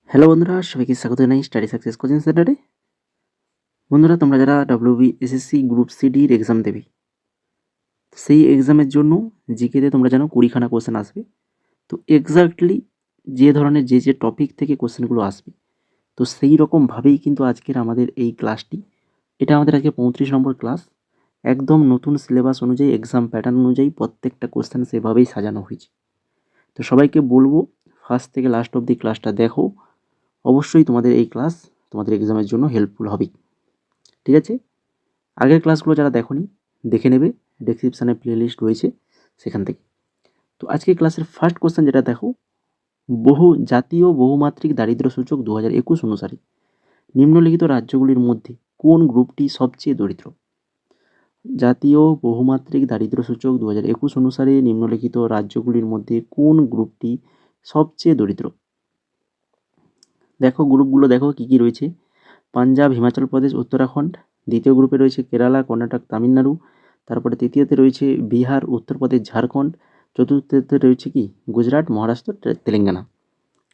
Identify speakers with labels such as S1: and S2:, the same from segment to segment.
S1: Hello বন্ধুরা, সবাইকে স্বাগত জানাই স্টাডি সাকসেস কোচিং সেন্টারে। বন্ধুরা, তোমরা যারা WBSSC গ্রুপ সিডির এক্সাম দেবে, সেই এক্সামের জন্য জিকেতে তোমরা জানো 20খানা কোশ্চেন আসবে। তো এক্স্যাক্টলি যে ধরনের যে টপিক থেকে কোশ্চেনগুলো আসবে, তো সেই রকমভাবেই কিন্তু আজকের আমাদের এই ক্লাসটি। এটা আমাদের আজকে 35 নম্বর ক্লাস। একদম নতুন সিলেবাস অনুযায়ী, এক্সাম প্যাটার্ন অনুযায়ী প্রত্যেকটা কোশ্চেন সেভাবেই সাজানো হয়েছে। তো সবাইকে বলবো, ফার্স্ট থেকে লাস্ট অবধি ক্লাসটা দেখো। অবশ্যই তোমাদের এই ক্লাস তোমাদের এক্সামের জন্য হেল্পফুল হবে। ঠিক আছে? আগের ক্লাসগুলো যারা দেখোনি, দেখে নেবে, ডেসক্রিপশানে প্লেলিস্ট রয়েছে সেখান থেকে। তো আজকে ক্লাসের ফার্স্ট কোশ্চেন যেটা দেখো, জাতীয় বহুমাত্রিক দারিদ্র্য সূচক 2021 অনুসারে নিম্নলিখিত রাজ্যগুলির মধ্যে কোন গ্রুপটি সবচেয়ে দরিদ্র? জাতীয় বহুমাত্রিক দারিদ্র্য সূচক 2021 অনুসারে নিম্নলিখিত রাজ্যগুলির মধ্যে কোন গ্রুপটি সবচেয়ে দরিদ্র? দেখো গ্রুপগুলো দেখো কি কি রয়েছে। পাঞ্জাব, হিমাচল প্রদেশ, উত্তরাখণ্ড। দ্বিতীয় গ্রুপে রয়েছে কেরালা, কর্ণাটক, তামিলনাড়ু। তারপরে তৃতীয়তে রয়েছে বিহার, উত্তরপ্রদেশ, ঝাড়খণ্ড। চতুর্থতে রয়েছে কি গুজরাট, মহারাষ্ট্র, তেলেঙ্গানা।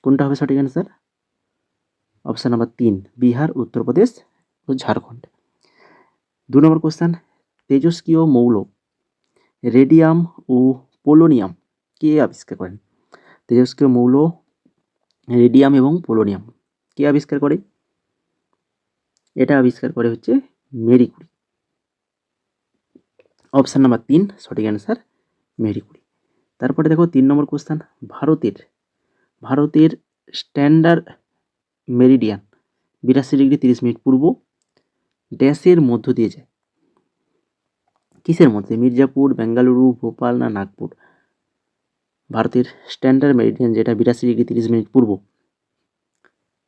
S1: কোনটা হবে সঠিক answer? Option number 3, Bihar, Uttar Pradesh ও ঝাড়খণ্ড। 2 নম্বর কোশ্চেন, তেজস্ক্রিয় মৌল রেডিয়াম ও পোলোনিয়াম কে আবিষ্কার করেন? তেজস্ক্রিয় মৌল রেডিয়াম এবং পোলোনিয়াম কে আবিষ্কার করে? এটা আবিষ্কার করে হচ্ছে মেরি কুরি। অপশান নাম্বার 3 সঠিক অ্যান্সার, মেরি কুরি। তারপরে দেখো 3 নম্বর কোশ্চেন, ভারতের স্ট্যান্ডার্ড মেরিডিয়ান 82°30' পূর্ব ড্যাশের মধ্য দিয়ে যায়? কিসের মধ্যে? মির্জাপুর, বেঙ্গালুরু, ভোপাল না নাগপুর? ভারতের স্ট্যান্ডার্ড মেরিডিয়ান যেটা 82°30' পূর্ব,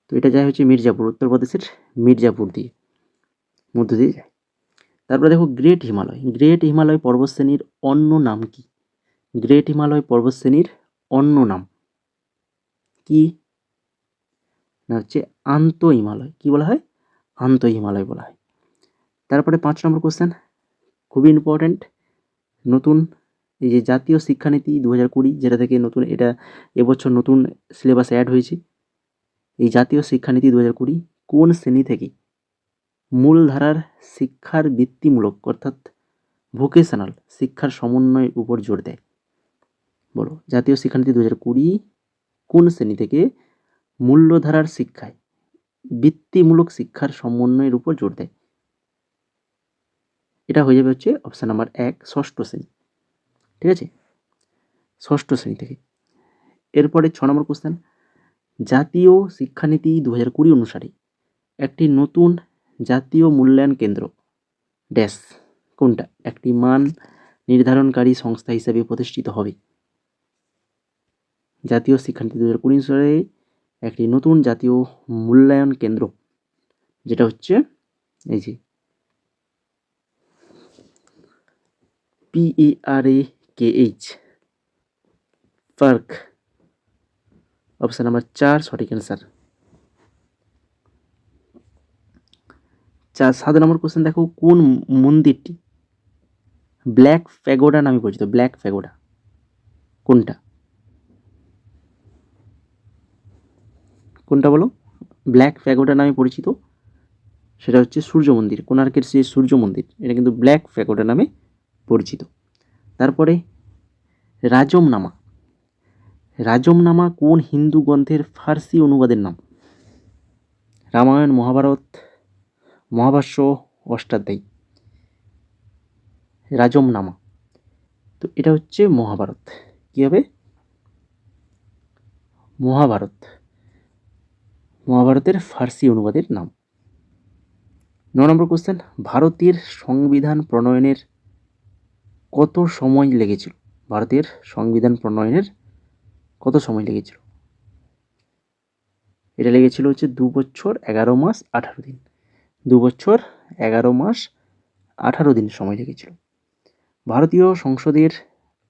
S1: তো এটা যায় হচ্ছে মির্জাপুর, উত্তরপ্রদেশের মির্জাপুর দিয়ে মধ্য দিয়ে যায়। তারপরে দেখো গ্রেট হিমালয় পর্বতশ্রেণীর অন্য নাম কি? গ্রেট হিমালয় পর্বতশ্রেণীর অন্য নাম কি? না হচ্ছে আন্ত হিমালয়। কি বলা হয়? আন্ত হিমালয় বলা হয়। তারপরে 5 নম্বর কোশ্চেন, খুবই ইম্পর্ট্যান্ট, নতুন এই যে জাতীয় শিক্ষানীতি 2020, যেটা থেকে নতুন, এটা এবছর নতুন সিলেবাসে অ্যাড হয়েছে। এই জাতীয় শিক্ষানীতি 2020 কোন শ্রেণী থেকে মূলধারার শিক্ষার বৃত্তিমূলক অর্থাৎ ভোকেশনাল শিক্ষার সমন্বয়ের উপর জোর দেয়? বলো, জাতীয় শিক্ষানীতি 2020 কোন শ্রেণী থেকে মূল্যধারার শিক্ষায় বৃত্তিমূলক শিক্ষার সমন্বয়ের উপর জোর দেয়? এটা হয়ে যাবে হচ্ছে অপশান নাম্বার 1, ষষ্ঠ শ্রেণী। ঠিক আছে, ষষ্ঠ শ্রেণী থেকে। এরপরে 6 নম্বর কোশ্চেন, জাতীয় শিক্ষানীতি 2020 অনুসারে একটি নতুন জাতীয় মূল্যায়ন কেন্দ্র ড্যাশ কোনটা একটি মান নির্ধারণকারী সংস্থা হিসেবে প্রতিষ্ঠিত হবে? জাতীয় শিক্ষানীতি 2020 অনুসারে একটি নতুন জাতীয় মূল্যায়ন কেন্দ্র, যেটা হচ্ছে এই যে PARAKH, পার্ক। অপশান নাম্বার 4 সঠিক অ্যান্সার। 7 নম্বর কোশ্চেন দেখো, কোন মন্দিরটি ব্ল্যাক প্যাগোডা নামে পরিচিত? ব্ল্যাক প্যাগোডা কোনটা? কোনটা বলো? ব্ল্যাক প্যাগোডা নামে পরিচিত সেটা হচ্ছে সূর্য মন্দির, কোণার্কের সেই সূর্য মন্দির, এটা কিন্তু ব্ল্যাক প্যাগোডা নামে পরিচিত। তারপরে রাজমনামা কোন হিন্দু গ্রন্থের ফার্সি অনুবাদের নাম? রামায়ণ, মহাভারত, মহাভাষ্য, অষ্টাধ্যায়ী। রাজমনামা, তো এটা হচ্ছে মহাভারত। কি হবে? মহাভারতের ফার্সি অনুবাদের নাম। 9 নম্বর কোশ্চেন, ভারতের সংবিধান প্রণয়নের কত সময় লেগেছিল? ভারতের সংবিধান প্রণয়নের কত সময় লেগেছিল? এটা লেগেছিল হচ্ছে 2 বছর 11 মাস 18 দিন। 2 বছর 11 মাস 18 দিন সময় লেগেছিল। ভারতীয় সংসদের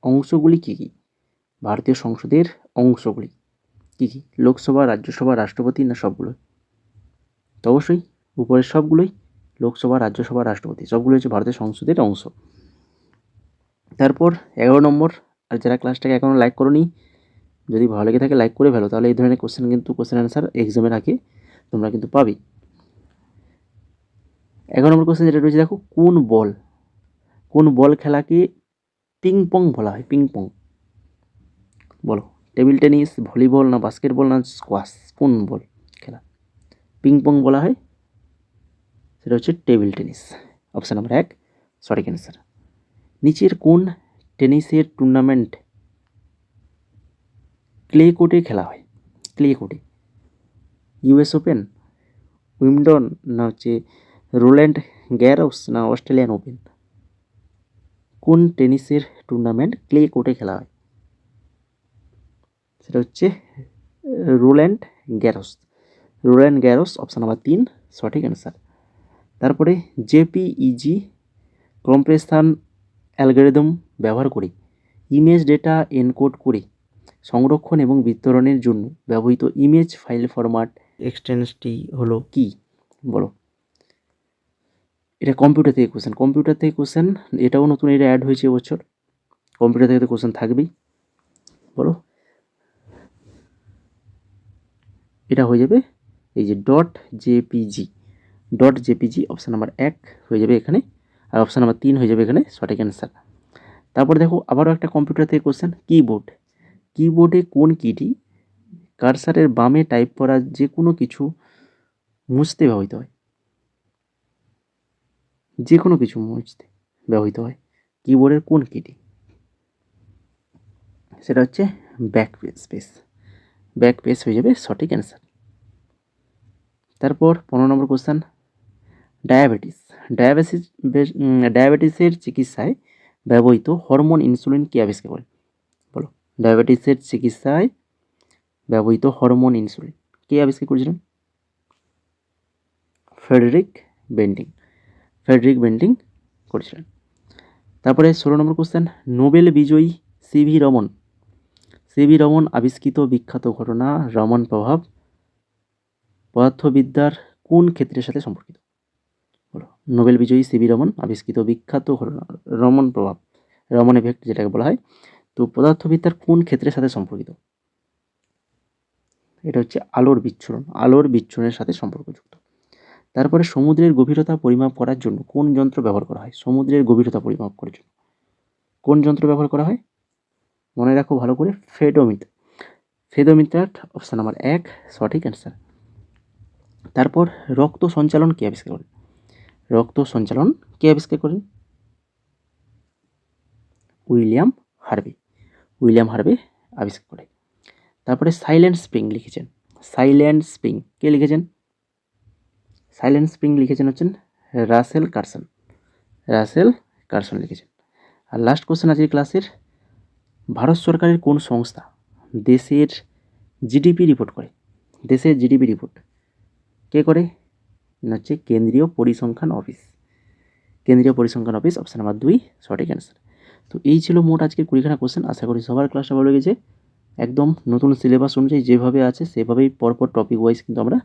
S1: অংশগুলি কি কি? ভারতীয় সংসদের অংশগুলি কি কি? লোকসভা, রাজ্যসভা, রাষ্ট্রপতি না সবগুলো? তো অবশ্যই উপরের সবগুলোই, লোকসভা, রাজ্যসভা, রাষ্ট্রপতি সবগুলো হচ্ছে ভারতের সংসদের অংশ। তারপর 11 নম্বর, আর যারা ক্লাসটাকে এখনও লাইক করোনি যদি ভালো লেগে থাকে লাইক করে ফেলো, তাহলে এই ধরনের কোশ্চেন কিন্তু কোশ্চেন অ্যান্সার এক্সামের আগে তোমরা কিন্তু পাবেই। 11 নম্বর কোশ্চেন যেটা রয়েছে দেখো, কোন বল খেলাকে পিং পং বলা হয়? পিং পং বলো, টেবিল টেনিস, ভলিবল, না বাস্কেটবল, না স্কোয়াশ, কোন বল খেলা পিং পং বলা হয়? সেটা হচ্ছে টেবিল টেনিস। অপশান নাম্বার 1 সঠিক অ্যান্সার। নিচের কোন টেনিসের টুর্নামেন্ট ক্লে কোর্টে খেলা হয়? ক্লে কোর্টে, ইউএস ওপেন, উইম্বলডন, না হচ্ছে রোল্যান্ড গ্যারোস, না অস্ট্রেলিয়ান ওপেন? কোন টেনিসের টুর্নামেন্ট ক্লে কোর্টে খেলা হয়? সেটা হচ্ছে রোল্যান্ড গ্যারোস। অপশান নাম্বার 3 সঠিক অ্যান্সার। তারপরে জেপিইজি কম্প্রেশন অ্যালগরিদম ব্যবহার করে ইমেজ ডেটা এনকোড করে সংরক্ষণ এবং বিতরণের জন্য ব্যবহৃত ইমেজ ফাইল ফরম্যাট এক্সটেনশনটি হলো কি? বলো। এটা কম্পিউটার থেকে কোশ্চেন, এটাও নতুন, এটা অ্যাড হয়েছে এবছর। কম্পিউটার থেকে তো কোশ্চেন থাকবেই। বলো, এটা হয়ে যাবে এই যে .jpg অপশান নাম্বার 1 হয়ে যাবে এখানে, আর অপশান নাম্বার 3 হয়ে যাবে এখানে সঠিক অ্যান্সার। তারপরে দেখো আবারও একটা কম্পিউটার থেকে কোশ্চেন, কিবোর্ডে কোন কিটি কার্সারের বামে টাইপ করা যে কোনো কিছু মুছতে ব্যবহৃত হয়? যে কোনো কিছু মুছতে ব্যবহৃত হয় কিবোর্ডের কোন কিটি? সেটা হচ্ছে ব্যাক স্পেস হয়ে যাবে সঠিক অ্যান্সার। তারপর 15 নম্বর কোশ্চেন, ডায়াবেটিসের চিকিৎসায় ব্যবহৃত হরমোন ইনসুলিন কে আবিষ্কার করেন? বলো, ডায়াবেটিসের চিকিৎসায় ব্যবহৃত হরমোন ইনসুলিন কে আবিষ্কার করেছিলেন? ফ্রেডরিক বেন্টিং করেছিলেন। তারপরে 16 নম্বর কোশ্চেন, নোবেল বিজয়ী সিভি রমন আবিষ্কৃত বিখ্যাত ঘটনা রমন প্রভাব পদার্থবিদ্যার কোন ক্ষেত্রের সাথে সম্পর্কিত? বলো, নোবেল বিজয়ী সিভি রমন আবিষ্কৃত বিখ্যাত ঘটনা রমন এফেক্ট যেটাকে বলা হয়, তো পদার্থবিদ্যার কোন ক্ষেত্রের সাথে সম্পর্কিত? এটা হচ্ছে আলোর বিচ্ছুরণের সাথে সম্পর্কযুক্ত। তারপরে সমুদ্রের গভীরতা পরিমাপ করার জন্য কোন যন্ত্র ব্যবহার করা হয়? সমুদ্রের গভীরতা পরিমাপ করার জন্য কোন যন্ত্র ব্যবহার করা হয়? মনে রাখো ভালো করে, ফেদোমিটার অপশান নাম্বার 1 সঠিক অ্যান্সার। তারপর রক্ত সঞ্চালন কে আবিষ্কার করেন? উইলিয়াম হার্ভে আবিষ্কার করে। তারপরে সাইলেন্ট স্প্রিং কে লিখেছেন? সাইলেন্ট স্প্রিং লিখেছেন হচ্ছেন রাসেল কার্সন লিখেছেন। আর লাস্ট কোশ্চেন আজকের ক্লাসের, ভারত সরকারের কোন সংস্থা দেশের জিডিপি রিপোর্ট কে করে? হচ্ছে কেন্দ্রীয় পরিসংখ্যান অফিস। অপশান নাম্বার 2 সঠিক অ্যান্সার। তো এই ছিল মোট আজকের 20খানা কোশ্চেন। আশা করি সবার ক্লাসটা ভালো লেগেছে। একদম নতুন সিলেবাস অনুযায়ী যেভাবে আছে সেভাবেই পরপর টপিক ওয়াইজ কিন্তু আমরা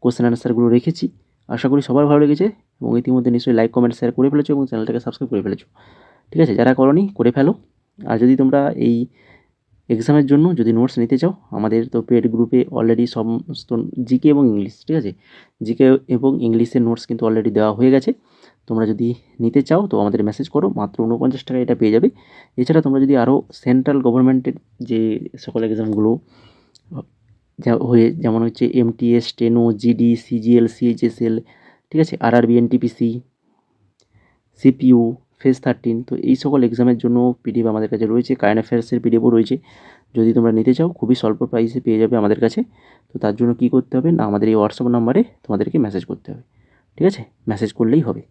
S1: কোশ্চেন অ্যান্সারগুলো রেখেছি। আশা করি সবার ভালো লেগেছে এবং ইতিমধ্যে নিশ্চয়ই লাইক কমেন্ট শেয়ার করে ফেলেছো এবং চ্যানেলটাকে সাবস্ক্রাইব করে ফেলেছো। ঠিক আছে, যারা করনি করে ফেলো। আর যদি তোমরা এই এক্সামের জন্য যদি নোটস নিতে চাও, আমাদের তো পেড গ্রুপে অলরেডি সমস্ত জিকে এবং ইংলিশ, ঠিক আছে, জিকে এবং ইংলিশের নোটস কিন্তু অলরেডি দেওয়া হয়ে গেছে। তোমরা যদি নিতে চাও তো আমাদের মেসেজ করো, মাত্র 49 টাকা এটা পেয়ে যাবে। এছাড়া তোমরা যদি আরও সেন্ট্রাল গভর্নমেন্টের যে সকল এক্সামগুলো যেমন হচ্ছে MTS, steno, GD, CGL, CHSL, ঠিক আছে, আরআরবি, এনটিপিসি, সিপিইউ, ফেজ 13, তো এই সকল এক্সামের জন্য পিডিএফ আমাদের কাছে রয়েছে। কারেন্ট অ্যাফেয়ার্সের পিডিএফও রয়েছে। যদি তোমরা নিতে চাও খুবই স্বল্প প্রাইসে পেয়ে যাবে আমাদের কাছে। তো তার জন্য কী করতে হবে না, আমাদের এই হোয়াটসঅ্যাপ নাম্বারে তোমাদেরকে মেসেজ করতে হবে। ঠিক আছে, মেসেজ করলেই হবে।